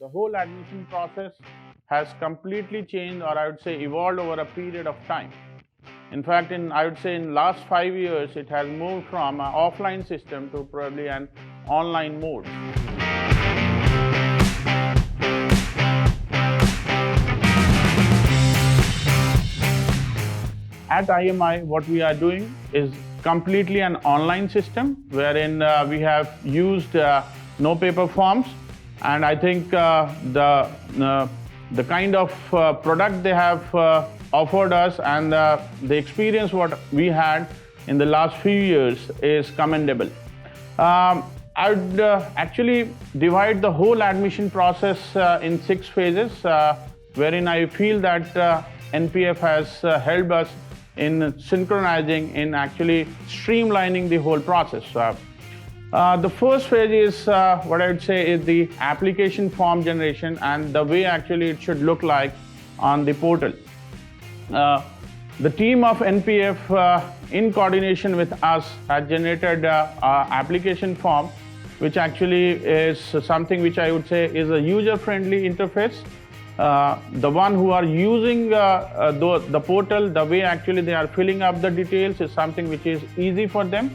The whole admission process has completely changed, or I would say evolved over a period of time. In fact, I would say in last 5 years, it has moved from an offline system to probably an online mode. At IMI, what we are doing is completely an online system wherein we have used NoPaperForms, and I think the kind of product they have offered us and the experience what we had in the last few years is commendable. I would actually divide the whole admission process in 6 phases, wherein I feel that NPF has helped us in synchronizing, in actually streamlining the whole process. The first phase is what I would say is the application form generation and the way actually it should look like on the portal. The team of NPF in coordination with us has generated application form, which actually is something which I would say is a user-friendly interface. The one who are using the portal, the way actually they are filling up the details is something which is easy for them.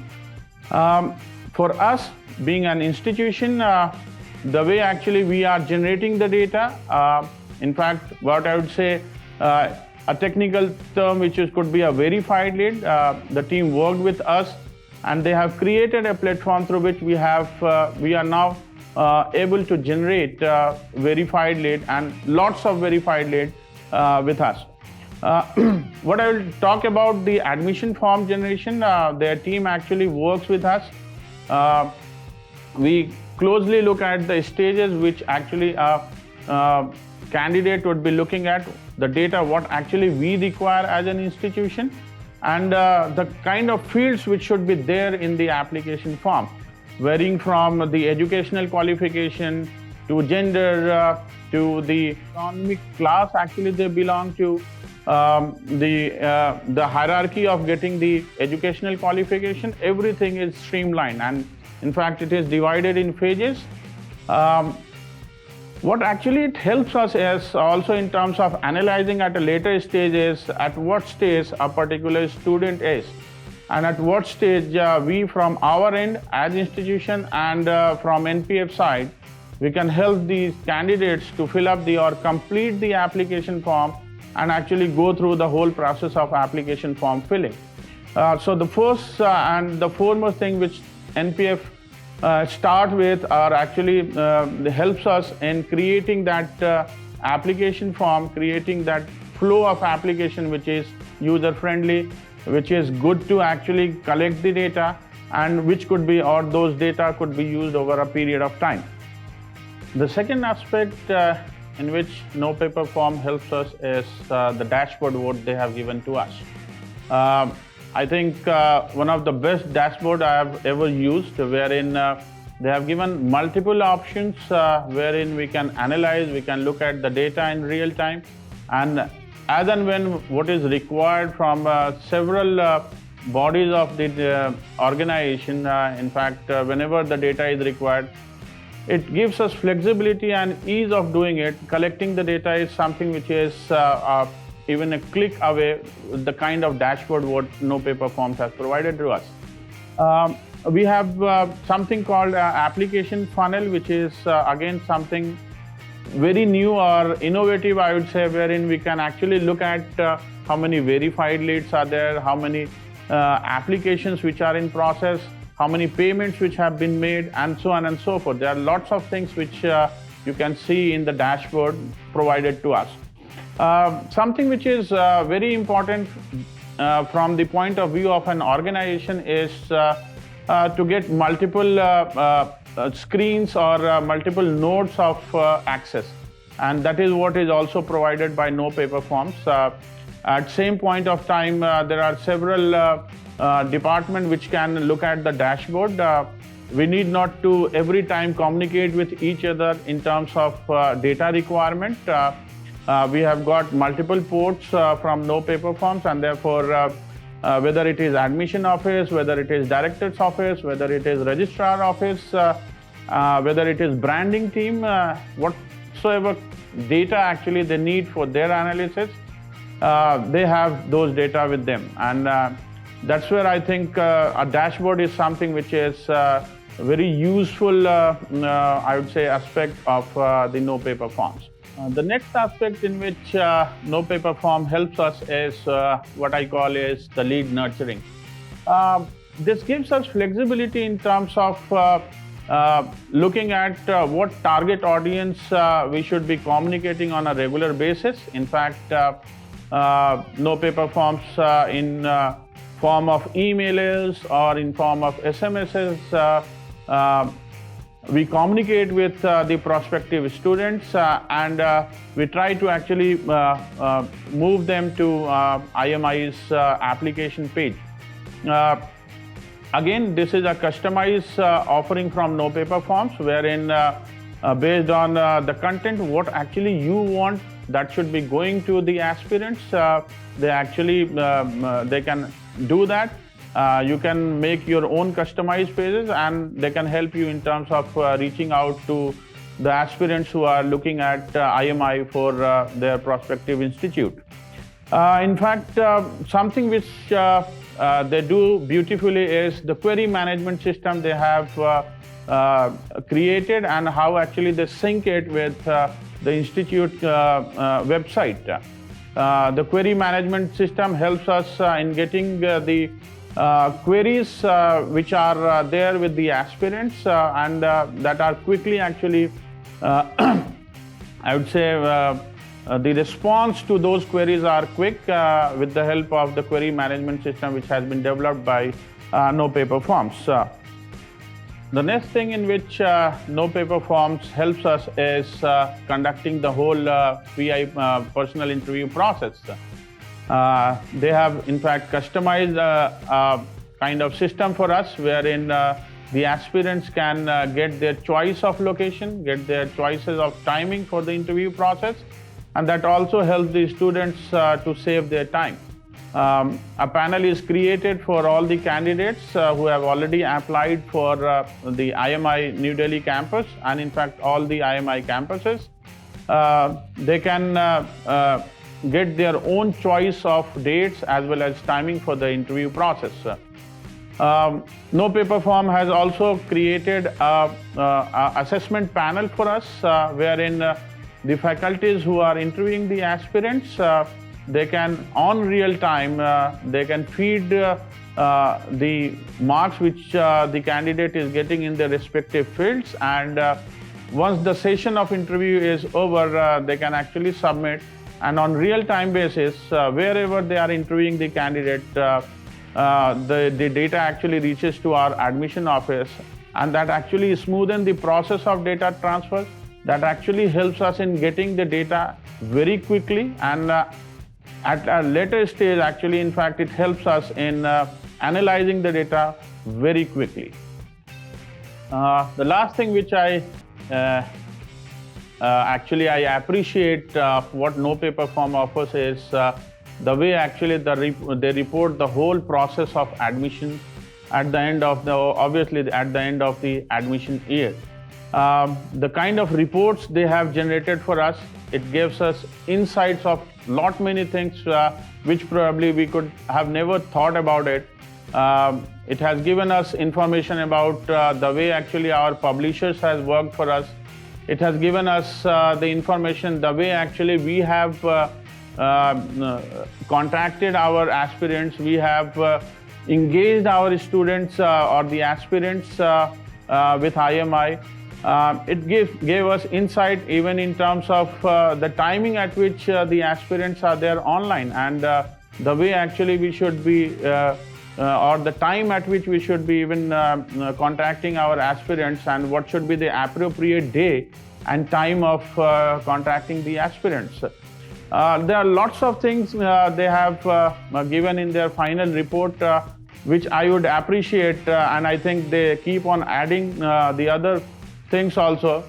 For us, being an institution, the way actually we are generating the data, in fact, what I would say, a technical term which could be a verified lead, the team worked with us and they have created a platform through which we are now able to generate verified lead and lots of verified lead with us. What I will talk about the admission form generation, their team actually works with us. We closely look at the stages which actually a candidate would be looking at, the data what actually we require as an institution, and the kind of fields which should be there in the application form, varying from the educational qualification to gender to the economic class actually they belong to, the hierarchy of getting the educational qualification. Everything is streamlined, and in fact it is divided in phases. What actually it helps us is also in terms of analyzing at a later stage is at what stage a particular student is, and at what stage we from our end as institution and from NPF side, we can help these candidates to fill up or complete the application form and actually go through the whole process of application form filling. So the first and the foremost thing which NPF start with are actually helps us in creating that application form, creating that flow of application which is user friendly, which is good to actually collect the data, and which could be, or those data could be used over a period of time. The second aspect in which NoPaperForm helps us is the dashboard what they have given to us. I think one of the best dashboard I have ever used, wherein they have given multiple options wherein we can analyze, we can look at the data in real time, and as and when what is required from several bodies of the organization, in fact, whenever the data is required, it gives us flexibility and ease of doing it. Collecting the data is something which is even a click away, the kind of dashboard what NoPaperForms has provided to us. We have something called application funnel, which is again something very new or innovative, I would say, wherein we can actually look at how many verified leads are there, how many applications which are in process, how many payments which have been made, and so on and so forth. There are lots of things which you can see in the dashboard provided to us. Something which is very important from the point of view of an organization is to get multiple screens or multiple nodes of access, and that is what is also provided by NoPaperForms. At same point of time, there are several departments which can look at the dashboard. We need not to every time communicate with each other in terms of data requirement. We have got multiple ports from NoPaperForms, and therefore whether it is admission office, whether it is director's office, whether it is registrar office, whether it is branding team, whatsoever data actually they need for their analysis, they have those data with them. And that's where I think a dashboard is something which is very useful, I would say, aspect of the NoPaperForms. The next aspect in which NoPaperForm helps us is what I call is the lead nurturing. This gives us flexibility in terms of looking at what target audience we should be communicating on a regular basis. In fact, NoPaperForms in form of emails or in form of SMSs, we communicate with the prospective students and we try to actually move them to IMI's application page. Again, this is a customized offering from NoPaperForms, wherein based on the content, what actually you want that should be going to the aspirants, they actually they can do that. You can make your own customized pages and they can help you in terms of reaching out to the aspirants who are looking at IMI for their prospective institute. In fact, something which they do beautifully is the query management system they have created and how actually they sync it with the institute website. The query management system helps us in getting the queries which are there with the aspirants and that are quickly actually, I would say, the response to those queries are quick with the help of the query management system which has been developed by NoPaperForms. The next thing in which NoPaperForms helps us is conducting the whole PI personal interview process. They have in fact customized a kind of system for us wherein the aspirants can get their choice of location, get their choices of timing for the interview process, and that also helps the students to save their time. A panel is created for all the candidates who have already applied for the IMI New Delhi campus and in fact all the IMI campuses. They can get their own choice of dates as well as timing for the interview process. NoPaperForm has also created a assessment panel for us wherein the faculties who are interviewing the aspirants, they can on real time, they can feed the marks which the candidate is getting in their respective fields, and once the session of interview is over, they can actually submit, and on real time basis, wherever they are interviewing the candidate, the data actually reaches to our admission office, and that actually smoothen the process of data transfer. That actually helps us in getting the data very quickly, and at a later stage, actually, in fact, it helps us in analyzing the data very quickly. The last thing which I appreciate what NoPaperForm offers is the way actually they report the whole process of admission at the end of the admission year. The kind of reports they have generated for us, it gives us insights of lot many things which probably we could have never thought about it. It has given us information about the way actually our publishers has worked for us. It has given us the information, the way actually we have contacted our aspirants, we have engaged our students or the aspirants with IMI. It gave us insight even in terms of the timing at which the aspirants are there online, and the way actually we should be or the time at which we should be even contacting our aspirants, and what should be the appropriate day and time of contacting the aspirants. There are lots of things they have given in their final report which I would appreciate, and I think they keep on adding the other things also.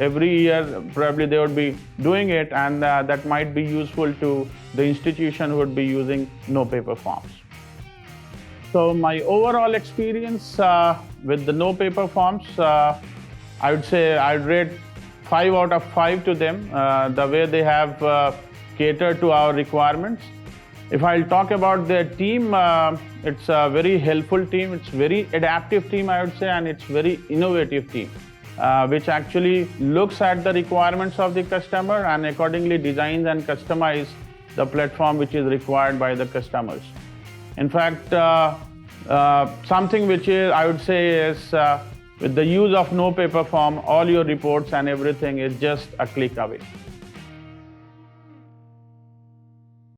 Every year probably they would be doing it, and that might be useful to the institution who would be using NoPaperForms. So my overall experience with the NoPaperForms, I would say I'd rate 5 out of 5 to them, the way they have catered to our requirements. If I'll talk about their team, it's a very helpful team, it's very adaptive team, I would say, and it's very innovative team, which actually looks at the requirements of the customer and accordingly designs and customizes the platform which is required by the customers. In fact, something which is, I would say, is with the use of NoPaperForm, all your reports and everything is just a click away.